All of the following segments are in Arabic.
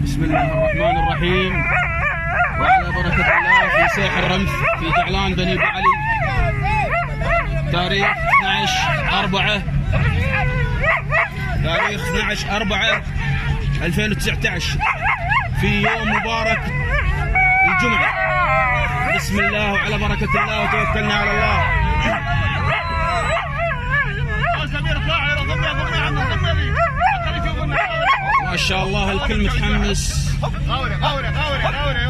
بسم الله الرحمن الرحيم. وعلى بركة الله في ساح الرمث في جعلان بني أبو علي، تاريخ 12/4/2019 في يوم مبارك الجمعة. بسم الله وعلى بركة الله وتوكلنا على الله. ما شاء الله الكل متحمس.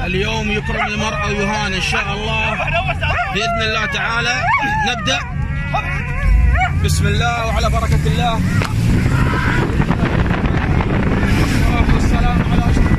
اليوم يكرم المرأة ويهان إن شاء الله بإذن الله تعالى. نبدأ بسم الله وعلى بركة الله. والسلام على أشرف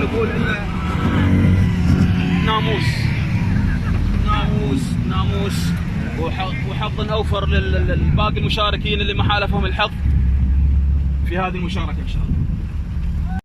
نقول إلا ناموس وحظ أوفر للباقي المشاركين اللي ما حالفهم الحظ في هذه المشاركة إن شاء الله.